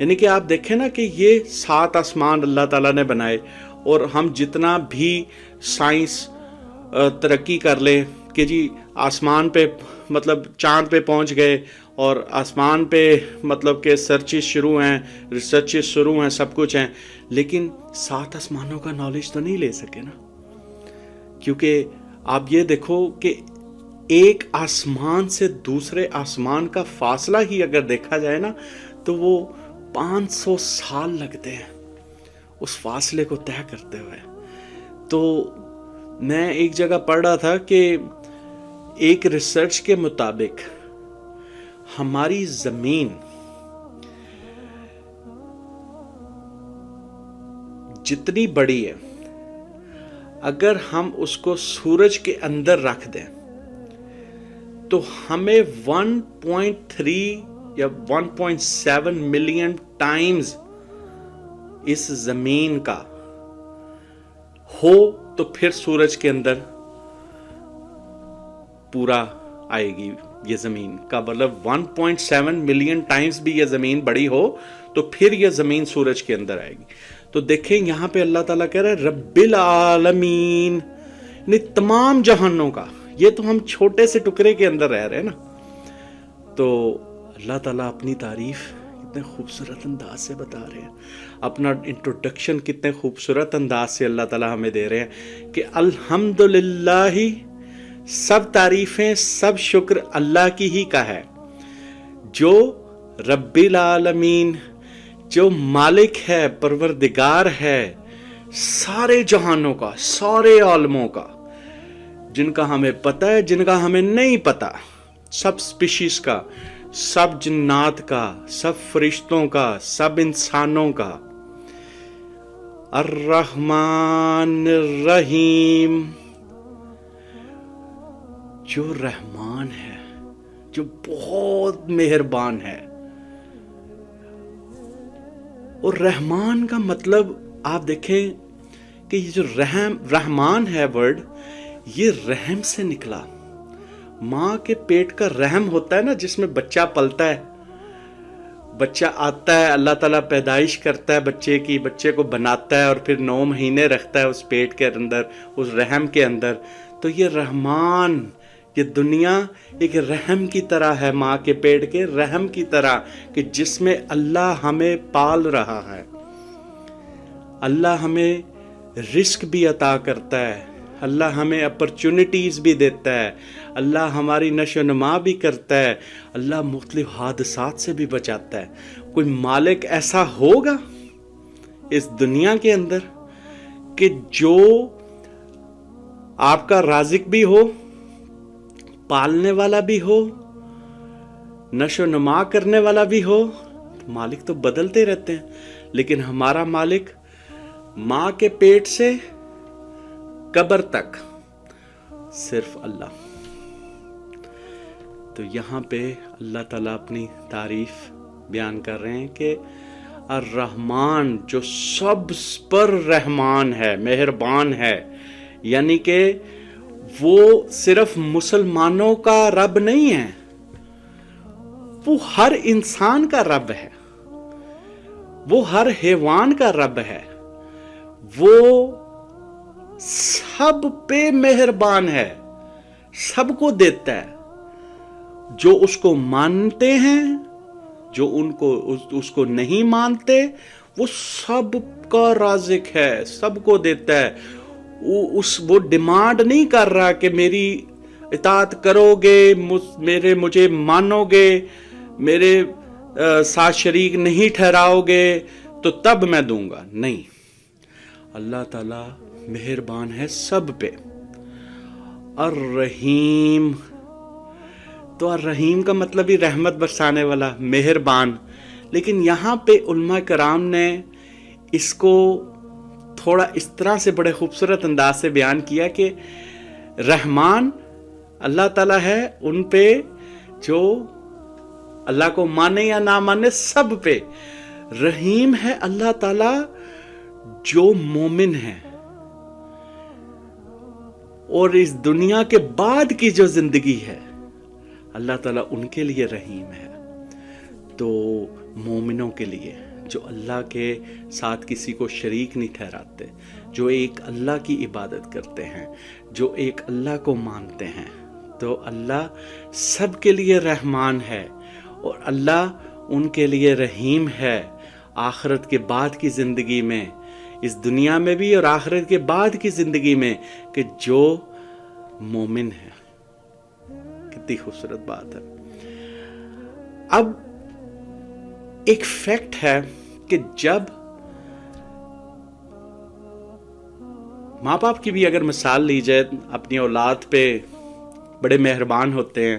یعنی کہ آپ دیکھیں نا کہ یہ 7 آسمان اللہ تعالیٰ نے بنائے، اور ہم جتنا بھی سائنس ترقی کر لے کہ جی آسمان پہ مطلب چاند پہ پہنچ گئے، اور آسمان پہ مطلب کہ سرچز شروع ہیں، ریسرچز شروع ہیں، سب کچھ ہیں، لیکن 7 آسمانوں کا نالج تو نہیں لے سکے نا. کیونکہ آپ یہ دیکھو کہ ایک آسمان سے دوسرے آسمان کا فاصلہ ہی اگر دیکھا جائے نا تو وہ 500 سال لگتے ہیں اس فاصلے کو طے کرتے ہوئے. تو میں ایک جگہ پڑھ رہا تھا کہ ایک ریسرچ کے مطابق ہماری زمین جتنی بڑی ہے، اگر ہم اس کو سورج کے اندر رکھ دیں تو ہمیں 1.3 یا 1.7 ملین ٹائمز اس زمین کا ہو تو پھر سورج کے اندر پورا آئے گی یہ زمین کا. مطلب 1.7 ملین ٹائمز بھی یہ زمین بڑی ہو تو پھر یہ زمین سورج کے اندر آئے گی. تو دیکھیں یہاں پہ اللہ تعالیٰ کہہ رہے ہیں رب العالمین، یعنی تمام جہانوں کا. یہ تو ہم چھوٹے سے ٹکڑے کے اندر رہ رہے ہیں نا. تو اللہ تعالیٰ اپنی تعریف کتنے خوبصورت انداز سے بتا رہے ہیں، اپنا انٹروڈکشن کتنے خوبصورت انداز سے اللہ تعالیٰ ہمیں دے رہے ہیں کہ الحمدللہ، سب تعریفیں سب شکر اللہ کی ہی کا ہے، جو رب العالمین، جو مالک ہے، پروردگار ہے سارے جہانوں کا، سارے عالموں کا، جن کا ہمیں پتہ ہے، جن کا ہمیں نہیں پتہ، سب سپیشیز کا، سب جنات کا، سب فرشتوں کا، سب انسانوں کا. الرحمن الرحیم، جو رحمان ہے، جو بہت مہربان ہے. اور رحمان کا مطلب آپ دیکھیں کہ یہ جو رحمان ہے ورڈ، یہ رحم سے نکلا. ماں کے پیٹ کا رحم ہوتا ہے نا، جس میں بچہ پلتا ہے، بچہ آتا ہے، اللہ تعالیٰ پیدائش کرتا ہے بچے کی، بچے کو بناتا ہے اور پھر 9 مہینے رکھتا ہے اس پیٹ کے اندر، اس رحم کے اندر. تو یہ رحمان، یہ دنیا ایک رحم کی طرح ہے، ماں کے پیٹ کے رحم کی طرح، کہ جس میں اللہ ہمیں پال رہا ہے. اللہ ہمیں رزق بھی عطا کرتا ہے، اللہ ہمیں اپرچونٹیز بھی دیتا ہے، اللہ ہماری نشو و نما بھی کرتا ہے، اللہ مختلف حادثات سے بھی بچاتا ہے. کوئی مالک ایسا ہوگا اس دنیا کے اندر کہ جو آپ کا رازق بھی ہو، پالنے والا بھی ہو، نشو و نما کرنے والا بھی ہو؟ مالک تو بدلتے رہتے ہیں، لیکن ہمارا مالک ماں کے پیٹ سے قبر تک صرف اللہ. تو یہاں پہ اللہ تعالیٰ اپنی تعریف بیان کر رہے ہیں کہ الرحمن، جو سب پر رحمان ہے، مہربان ہے. یعنی کہ وہ صرف مسلمانوں کا رب نہیں ہے، وہ ہر انسان کا رب ہے، وہ ہر حیوان کا رب ہے، وہ سب پہ مہربان ہے، سب کو دیتا ہے. جو اس کو مانتے ہیں، جو اس کو نہیں مانتے، وہ سب کا رازق ہے، سب کو دیتا ہے. وہ ڈیمانڈ نہیں کر رہا کہ میری اطاعت کرو گے، مجھے مانو گے، میرے ساتھ شریک نہیں ٹھہراؤ گے تو تب میں دوں گا. نہیں، اللہ تعالیٰ مہربان ہے سب پہ. الرحیم، تو الرحیم کا مطلب ہی رحمت برسانے والا، مہربان. لیکن یہاں پہ علماء کرام نے اس کو تھوڑا اس طرح سے بڑے خوبصورت انداز سے بیان کیا کہ رحمان اللہ تعالیٰ ہے ان پہ جو اللہ کو مانے یا نہ مانے، سب پہ. رحیم ہے اللہ تعالیٰ جو مومن ہے اور اس دنیا کے بعد کی جو زندگی ہے، اللہ تعالیٰ ان کے لیے رحیم ہے. تو مومنوں کے لیے جو اللہ کے ساتھ کسی کو شریک نہیں ٹھہراتے، جو ایک اللہ کی عبادت کرتے ہیں، جو ایک اللہ کو مانتے ہیں، تو اللہ سب کے لیے رحمان ہے اور اللہ ان کے لیے رحیم ہے، آخرت کے بعد کی زندگی میں، اس دنیا میں بھی اور آخرت کے بعد کی زندگی میں، کہ جو مومن ہے۔ کتنی خوبصورت بات ہے۔ اب ایک فیکٹ ہے کہ جب ماں باپ کی بھی اگر مثال لی جائے، اپنی اولاد پہ بڑے مہربان ہوتے ہیں،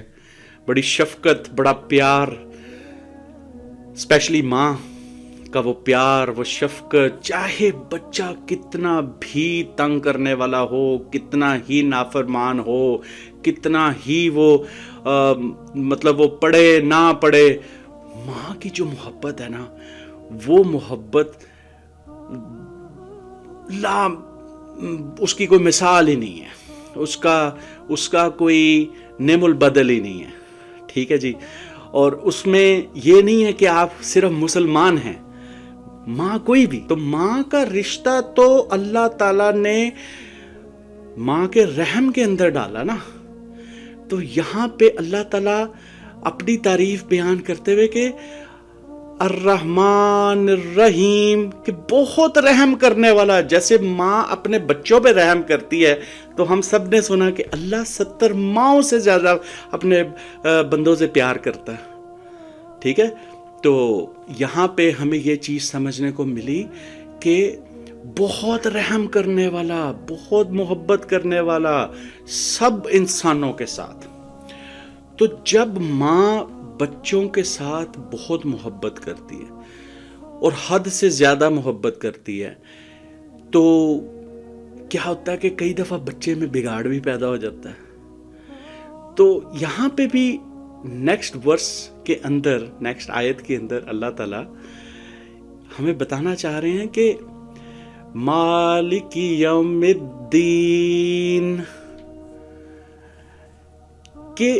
بڑی شفقت، بڑا پیار، اسپیشلی ماں کا وہ پیار، وہ شفقت، چاہے بچہ کتنا بھی تنگ کرنے والا ہو، کتنا ہی نافرمان ہو، کتنا ہی وہ مطلب وہ پڑھے نہ پڑھے، ماں کی جو محبت ہے نا، وہ محبت اس کی کوئی مثال ہی نہیں ہے، اس کا کوئی نعم البدل ہی نہیں ہے، ٹھیک ہے جی۔ اور اس میں یہ نہیں ہے کہ آپ صرف مسلمان ہیں، ماں کوئی بھی، تو ماں کا رشتہ تو اللہ تعالیٰ نے ماں کے رحم کے اندر ڈالا نا۔ تو یہاں پہ اللہ تعالیٰ اپنی تعریف بیان کرتے ہوئے کہ الرحمن الرحیم، کہ بہت رحم کرنے والا، جیسے ماں اپنے بچوں پہ رحم کرتی ہے، تو ہم سب نے سنا کہ اللہ 70 ماؤں سے زیادہ اپنے بندوں سے پیار کرتا ہے، ٹھیک ہے۔ تو یہاں پہ ہمیں یہ چیز سمجھنے کو ملی کہ بہت رحم کرنے والا، بہت محبت کرنے والا سب انسانوں کے ساتھ۔ تو جب ماں بچوں کے ساتھ بہت محبت کرتی ہے اور حد سے زیادہ محبت کرتی ہے، تو کیا ہوتا ہے کہ کئی دفعہ بچے میں بگاڑ بھی پیدا ہو جاتا ہے۔ تو یہاں پہ بھی نیکسٹ ورس کے اندر، نیکسٹ آیت کے اندر اللہ تعالیٰ ہمیں بتانا چاہ رہے ہیں کہ مالک یوم الدین، کہ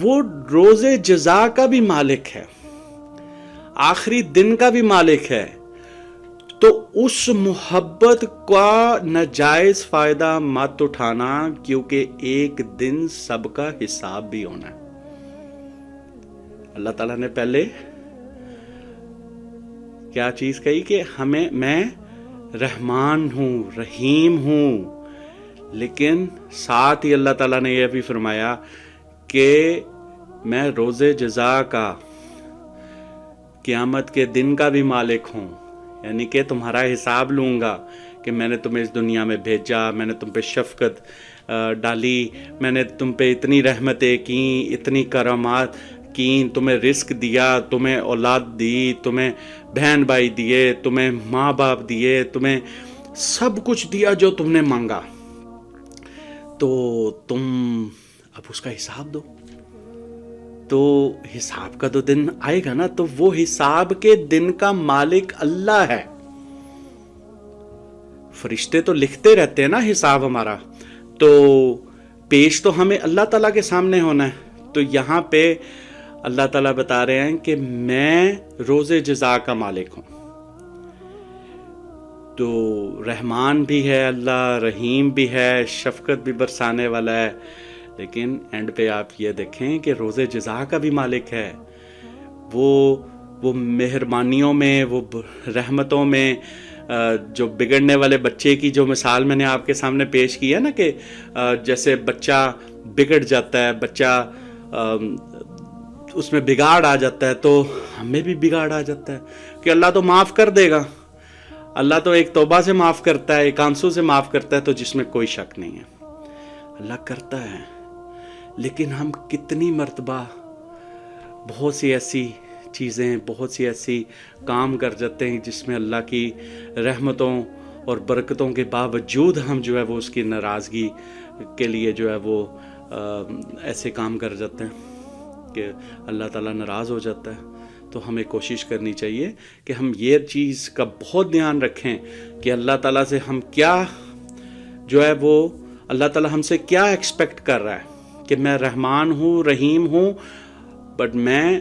وہ روز جزا کا بھی مالک ہے، آخری دن کا بھی مالک ہے۔ تو اس محبت کا ناجائز فائدہ مت اٹھانا، کیونکہ ایک دن سب کا حساب بھی ہونا ہے۔ اللہ تعالیٰ نے پہلے کیا چیز کہی کہ میں رحمان ہوں، رحیم ہوں، لیکن ساتھ ہی اللہ تعالیٰ نے یہ بھی فرمایا کہ میں روز جزا کا، قیامت کے دن کا بھی مالک ہوں، یعنی کہ تمہارا حساب لوں گا کہ میں نے تمہیں اس دنیا میں بھیجا، میں نے تم پہ شفقت ڈالی، میں نے تم پہ اتنی رحمتیں کیں، اتنی کرامات کیں، تمہیں رزق دیا، تمہیں اولاد دی، تمہیں بہن بھائی دیے، تمہیں ماں باپ دیے، تمہیں سب کچھ دیا جو تم نے مانگا، تو تم اب اس کا حساب دو۔ تو حساب کا تو دن آئے گا نا، تو وہ حساب کے دن کا مالک اللہ ہے۔ فرشتے تو لکھتے رہتے ہیں نا حساب ہمارا، تو پیش تو ہمیں اللہ تعالیٰ کے سامنے ہونا ہے۔ تو یہاں پہ اللہ تعالیٰ بتا رہے ہیں کہ میں روز جزا کا مالک ہوں۔ تو رحمان بھی ہے اللہ، رحیم بھی ہے، شفقت بھی برسانے والا ہے، لیکن اینڈ پہ آپ یہ دیکھیں کہ روز جزا کا بھی مالک ہے۔ وہ مہربانیوں میں، وہ رحمتوں میں، جو بگڑنے والے بچے کی جو مثال میں نے آپ کے سامنے پیش کی ہے نا، کہ جیسے بچہ بگڑ جاتا ہے، بچہ اس میں بگاڑ آ جاتا ہے، تو ہمیں بھی بگاڑ آ جاتا ہے کہ اللہ تو معاف کر دے گا، اللہ تو ایک توبہ سے معاف کرتا ہے، ایک آنسو سے معاف کرتا ہے، تو جس میں کوئی شک نہیں ہے اللہ کرتا ہے۔ لیکن ہم کتنی مرتبہ بہت سی ایسی چیزیں، بہت سی ایسی کام کر جاتے ہیں جس میں اللہ کی رحمتوں اور برکتوں کے باوجود ہم جو ہے وہ اس کی ناراضگی کے لیے جو ہے وہ ایسے کام کر جاتے ہیں کہ اللہ تعالیٰ ناراض ہو جاتا ہے۔ تو ہمیں کوشش کرنی چاہیے کہ ہم یہ چیز کا بہت دھیان رکھیں کہ اللہ تعالیٰ سے ہم کیا جو ہے وہ، اللہ تعالیٰ ہم سے کیا ایکسپیکٹ کر رہا ہے، کہ میں رحمان ہوں، رحیم ہوں، بٹ میں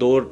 2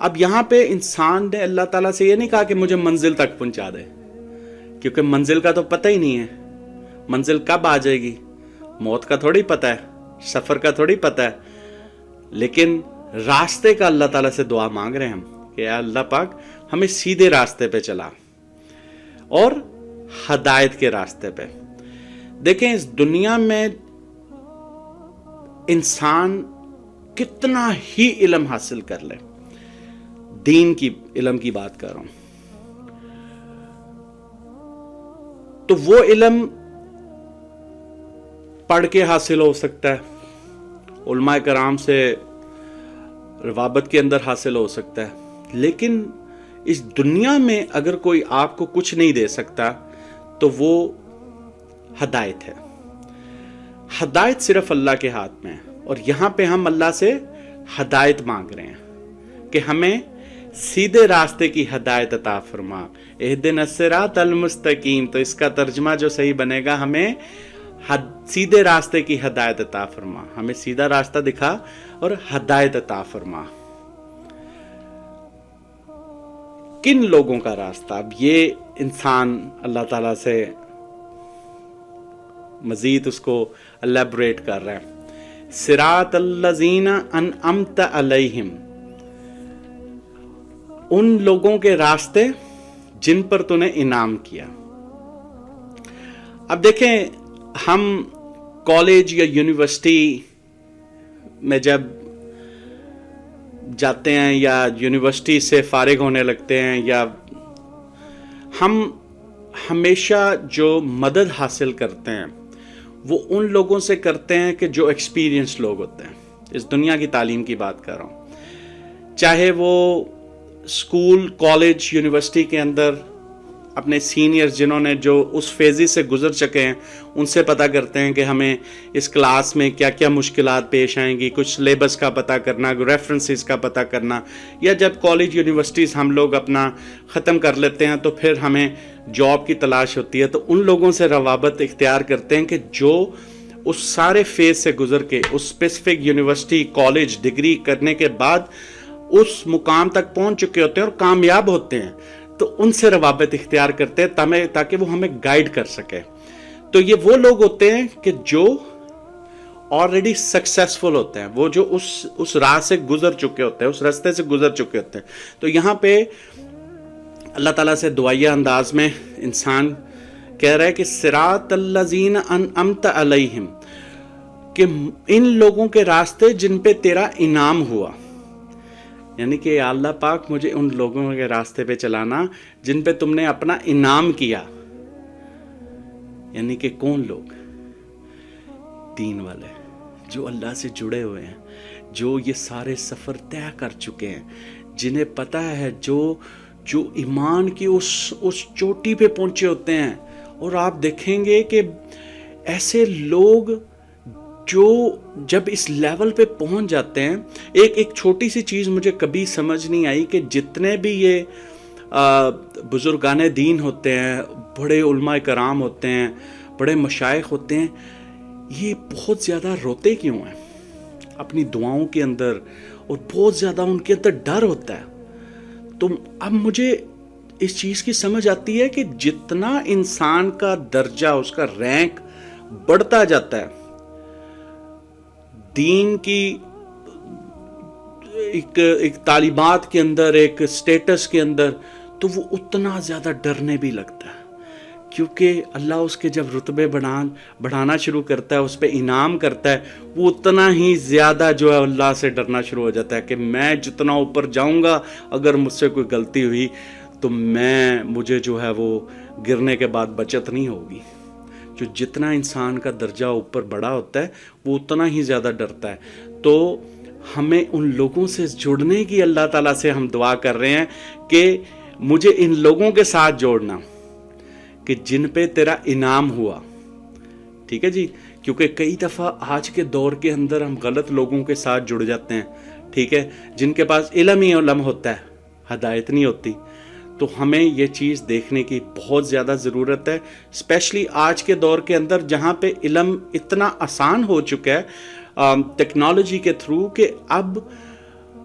اب یہاں پہ انسان نے اللہ تعالیٰ سے یہ نہیں کہا کہ مجھے منزل تک پہنچا دے، کیونکہ منزل کا تو پتہ ہی نہیں ہے، منزل کب آ جائے گی، موت کا تھوڑی پتہ ہے، سفر کا تھوڑی پتہ ہے، لیکن راستے کا اللہ تعالیٰ سے دعا مانگ رہے ہیں ہم کہ اے اللہ پاک ہمیں سیدھے راستے پہ چلا اور ہدایت کے راستے پہ۔ دیکھیں اس دنیا میں انسان کتنا ہی علم حاصل کر لے، دین کی علم کی بات کر رہا ہوں، تو وہ علم پڑھ کے حاصل ہو سکتا ہے، علماء کرام سے روابط کے اندر حاصل ہو سکتا ہے، لیکن اس دنیا میں اگر کوئی آپ کو کچھ نہیں دے سکتا تو وہ ہدایت ہے۔ ہدایت صرف اللہ کے ہاتھ میں ہے، اور یہاں پہ ہم اللہ سے ہدایت مانگ رہے ہیں کہ ہمیں سیدھے راستے کی ہدایت عطا فرما، اہدنا الصراط المستقیم، تو اس کا ترجمہ جو صحیح بنے گا ہمیں سیدھے راستے کی ہدایت عطا فرما، ہمیں سیدھا راستہ دکھا اور ہدایت عطا فرما۔ کن لوگوں کا راستہ؟ اب یہ انسان اللہ تعالیٰ سے مزید اس کو الیبریٹ کر رہا ہے، صراط الذین انعمت علیہم، ان لوگوں کے راستے جن پر تو نے انعام کیا۔ اب دیکھیں ہم کالج یا یونیورسٹی میں جب جاتے ہیں یا یونیورسٹی سے فارغ ہونے لگتے ہیں، یا ہم ہمیشہ جو مدد حاصل کرتے ہیں وہ ان لوگوں سے کرتے ہیں کہ جو ایکسپیرینس لوگ ہوتے ہیں۔ اس دنیا کی تعلیم کی بات کر رہا ہوں، چاہے وہ اسکول، کالج، یونیورسٹی کے اندر اپنے سینئرز جنہوں نے جو اس فیزی سے گزر چکے ہیں ان سے پتہ کرتے ہیں کہ ہمیں اس کلاس میں کیا کیا مشکلات پیش آئیں گی، کچھ سلیبس کا پتہ کرنا، ریفرنسز کا پتہ کرنا، یا جب کالج یونیورسٹیز ہم لوگ اپنا ختم کر لیتے ہیں تو پھر ہمیں جاب کی تلاش ہوتی ہے، تو ان لوگوں سے روابط اختیار کرتے ہیں کہ جو اس سارے فیز سے گزر کے اس اسپیسیفک یونیورسٹی، کالج، ڈگری کرنے کے بعد اس مقام تک پہنچ چکے ہوتے ہیں اور کامیاب ہوتے ہیں، تو ان سے روابط اختیار کرتے ہیں تاکہ وہ ہمیں گائیڈ کر سکے۔ تو یہ وہ لوگ ہوتے ہیں کہ جو آلریڈی سکسیسفل ہوتے ہیں، وہ جو اس راہ سے گزر چکے ہوتے ہیں، اس راستے سے گزر چکے ہوتے ہیں۔ تو یہاں پہ اللہ تعالیٰ سے دعائیہ انداز میں انسان کہہ رہا ہے کہ صراط الذین انعمت علیہم، کہ ان لوگوں کے راستے جن پہ تیرا انعام ہوا، یعنی کہ اللہ پاک مجھے ان لوگوں کے راستے پہ چلانا جن پہ تم نے اپنا انعام کیا۔ یعنی کہ کون لوگ؟ دین والے، جو اللہ سے جڑے ہوئے ہیں، جو یہ سارے سفر طے کر چکے ہیں، جنہیں پتہ ہے، جو ایمان کی اس چوٹی پہ پہنچے ہوتے ہیں۔ اور آپ دیکھیں گے کہ ایسے لوگ جو جب اس لیول پہ پہنچ جاتے ہیں، ایک چھوٹی سی چیز مجھے کبھی سمجھ نہیں آئی کہ جتنے بھی یہ بزرگان دین ہوتے ہیں، بڑے علماء کرام ہوتے ہیں، بڑے مشائخ ہوتے ہیں، یہ بہت زیادہ روتے کیوں ہیں اپنی دعاؤں کے اندر، اور بہت زیادہ ان کے اندر ڈر ہوتا ہے۔ تو اب مجھے اس چیز کی سمجھ آتی ہے کہ جتنا انسان کا درجہ، اس کا رینک بڑھتا جاتا ہے دین کی ایک تعلیمات کے اندر، ایک سٹیٹس کے اندر، تو وہ اتنا زیادہ ڈرنے بھی لگتا ہے، کیونکہ اللہ اس کے جب رتبے بڑھانا شروع کرتا ہے، اس پہ انعام کرتا ہے، وہ اتنا ہی زیادہ جو ہے اللہ سے ڈرنا شروع ہو جاتا ہے کہ میں جتنا اوپر جاؤں گا، اگر مجھ سے کوئی غلطی ہوئی تو مجھے جو ہے وہ گرنے کے بعد بچت نہیں ہوگی۔ جو جتنا انسان کا درجہ اوپر بڑا ہوتا ہے وہ اتنا ہی زیادہ ڈرتا ہے۔ تو ہمیں ان لوگوں سے جڑنے کی اللہ تعالیٰ سے ہم دعا کر رہے ہیں کہ مجھے ان لوگوں کے ساتھ جوڑنا کہ جن پہ تیرا انعام ہوا۔ ٹھیک ہے جی، کیونکہ کئی دفعہ آج کے دور کے اندر ہم غلط لوگوں کے ساتھ جڑ جاتے ہیں، ٹھیک ہے، جن کے پاس علم ہی علم ہوتا ہے، ہدایت نہیں ہوتی۔ تو ہمیں یہ چیز دیکھنے کی بہت زیادہ ضرورت ہے، اسپیشلی آج کے دور کے اندر جہاں پہ علم اتنا آسان ہو چکا ہے ٹیکنالوجی کے تھرو، کہ اب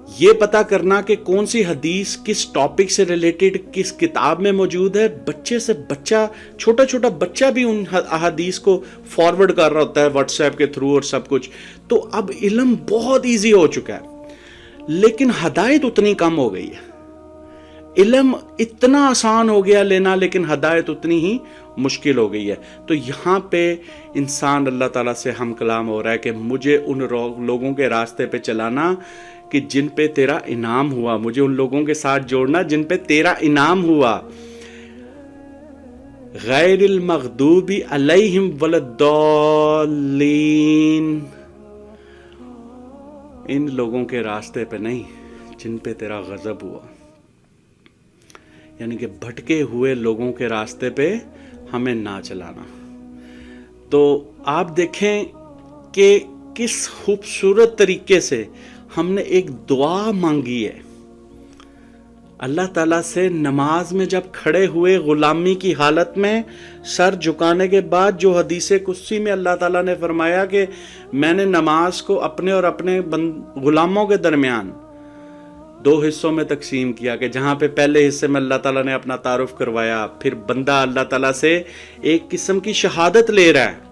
یہ پتا کرنا کہ کون سی حدیث کس ٹاپک سے ریلیٹڈ کس کتاب میں موجود ہے، بچے سے بچہ، چھوٹا چھوٹا بچہ بھی ان احادیث کو فارورڈ کر رہا ہوتا ہے واٹس ایپ کے تھرو اور سب کچھ. تو اب علم بہت ایزی ہو چکا ہے، لیکن ہدایت اتنی کم ہو گئی ہے. علم اتنا آسان ہو گیا لینا، لیکن ہدایت اتنی ہی مشکل ہو گئی ہے. تو یہاں پہ انسان اللہ تعالیٰ سے ہم کلام ہو رہا ہے کہ مجھے ان لوگوں کے راستے پہ چلانا کہ جن پہ تیرا انعام ہوا، مجھے ان لوگوں کے ساتھ جوڑنا جن پہ تیرا انعام ہوا. غیر المغضوب علیہم ولا الضالین، ان لوگوں کے راستے پہ نہیں جن پہ تیرا غضب ہوا. یعنی کہ بھٹکے ہوئے لوگوں کے راستے پہ ہمیں نہ چلانا. تو آپ دیکھیں کہ کس خوبصورت طریقے سے ہم نے ایک دعا مانگی ہے اللہ تعالیٰ سے. نماز میں جب کھڑے ہوئے غلامی کی حالت میں سر جھکانے کے بعد، جو حدیث قدسی میں اللہ تعالیٰ نے فرمایا کہ میں نے نماز کو اپنے اور اپنے غلاموں کے درمیان 2 حصوں میں تقسیم کیا، کہ جہاں پہ پہلے حصے میں اللہ تعالیٰ نے اپنا تعارف کروایا، پھر بندہ اللہ تعالیٰ سے ایک قسم کی شہادت لے رہا ہے.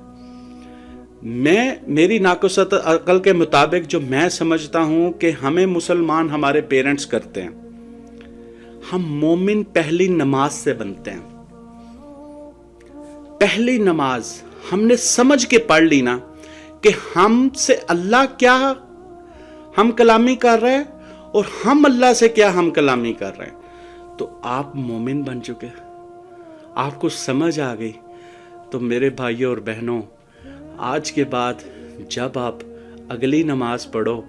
میری ناقص عقل کے مطابق جو میں سمجھتا ہوں کہ ہمیں مسلمان ہمارے پیرنٹس کرتے ہیں، ہم مومن پہلی نماز سے بنتے ہیں. پہلی نماز ہم نے سمجھ کے پڑھ لی نا کہ ہم سے اللہ کیا ہم کلامی کر رہے ہیں اور ہم اللہ سے کیا ہم کلامی کر رہے ہیں، تو آپ مومن بن چکے، آپ کو سمجھ آ گئی. تو میرے بھائیوں اور بہنوں، آج کے بعد جب آپ اگلی نماز پڑھو،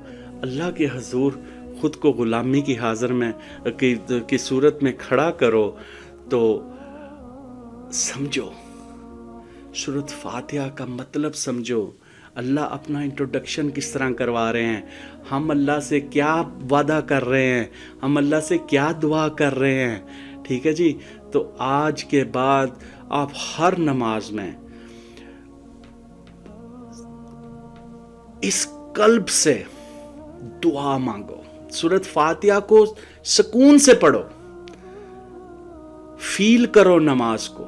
اللہ کے حضور خود کو غلامی کی حاضر میں کی صورت میں کھڑا کرو، تو سمجھو سورۃ فاتحہ کا مطلب سمجھو. اللہ اپنا انٹروڈکشن کس طرح کروا رہے ہیں، ہم اللہ سے کیا وعدہ کر رہے ہیں، ہم اللہ سے کیا دعا کر رہے ہیں. ٹھیک ہے جی. تو آج کے بعد آپ ہر نماز میں اس قلب سے دعا مانگو، سورۃ فاتحہ کو سکون سے پڑھو، فیل کرو نماز کو.